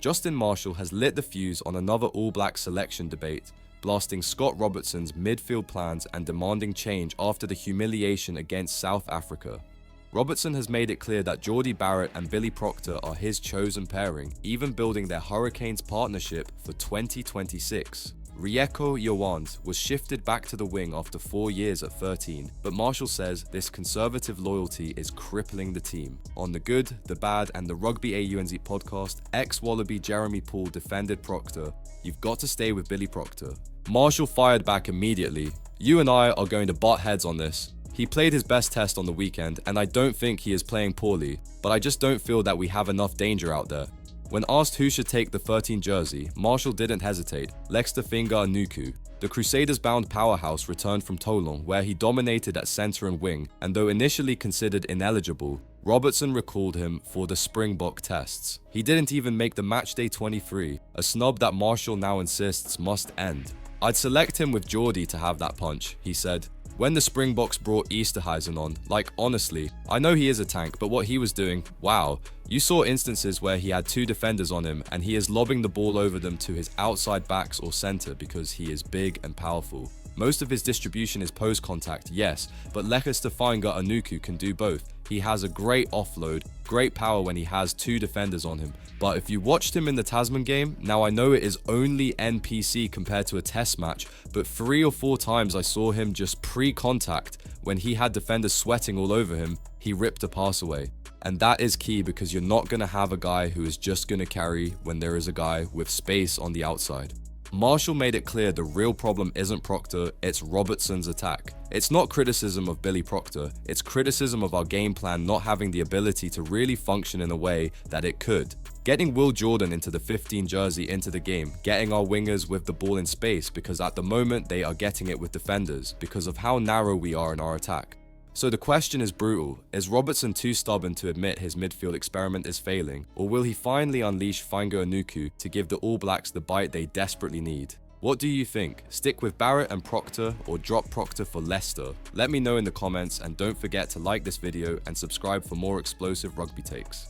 Justin Marshall has lit the fuse on another All Black selection debate, blasting Scott Robertson's midfield plans and demanding change after the humiliation against South Africa. Robertson has made it clear that Jordie Barrett and Billy Proctor are his chosen pairing, even building their Hurricanes partnership for 2026. Rieko Yawand was shifted back to the wing after 4 years at 13, but Marshall says this conservative loyalty is crippling the team. On The Good, The Bad and the Rugby AUNZ podcast, ex-Wallaby Jeremy Paul defended Proctor. "You've got to stay with Billy Proctor." Marshall fired back immediately. "You and I are going to butt heads on this. He played his best test on the weekend, and I don't think he is playing poorly, but I just don't feel that we have enough danger out there." When asked who should take the 13 jersey, Marshall didn't hesitate: Fainga'Anuku. The Crusaders-bound powerhouse returned from Toulon, where he dominated at centre and wing, and though initially considered ineligible, Robertson recalled him for the Springbok tests. He didn't even make the matchday 23, a snub that Marshall now insists must end. "I'd select him with Jordie to have that punch," he said. When the Springboks brought Easterhuizen on, honestly, I know he is a tank, but what he was doing, wow. You saw instances where he had 2 defenders on him and he is lobbing the ball over them to his outside backs or centre because he is big and powerful. Most of his distribution is post contact, yes, but Fainga'Anuku can do both. He has a great offload, great power when he has 2 defenders on him. But if you watched him in the Tasman game, now I know it is only NPC compared to a test match, but 3 or 4 times I saw him just pre-contact. When he had defenders sweating all over him, he ripped a pass away. And that is key because you're not going to have a guy who is just going to carry when there is a guy with space on the outside. Marshall made it clear the real problem isn't Proctor, it's Robertson's attack. It's not criticism of Billy Proctor, it's criticism of our game plan not having the ability to really function in a way that it could. Getting Will Jordan into the 15 jersey into the game, getting our wingers with the ball in space because at the moment they are getting it with defenders because of how narrow we are in our attack. So the question is brutal: is Robertson too stubborn to admit his midfield experiment is failing, or will he finally unleash Fainga'Anuku to give the All Blacks the bite they desperately need? What do you think? Stick with Barrett and Proctor or drop Proctor for Leicester? Let me know in the comments, and don't forget to like this video and subscribe for more explosive rugby takes.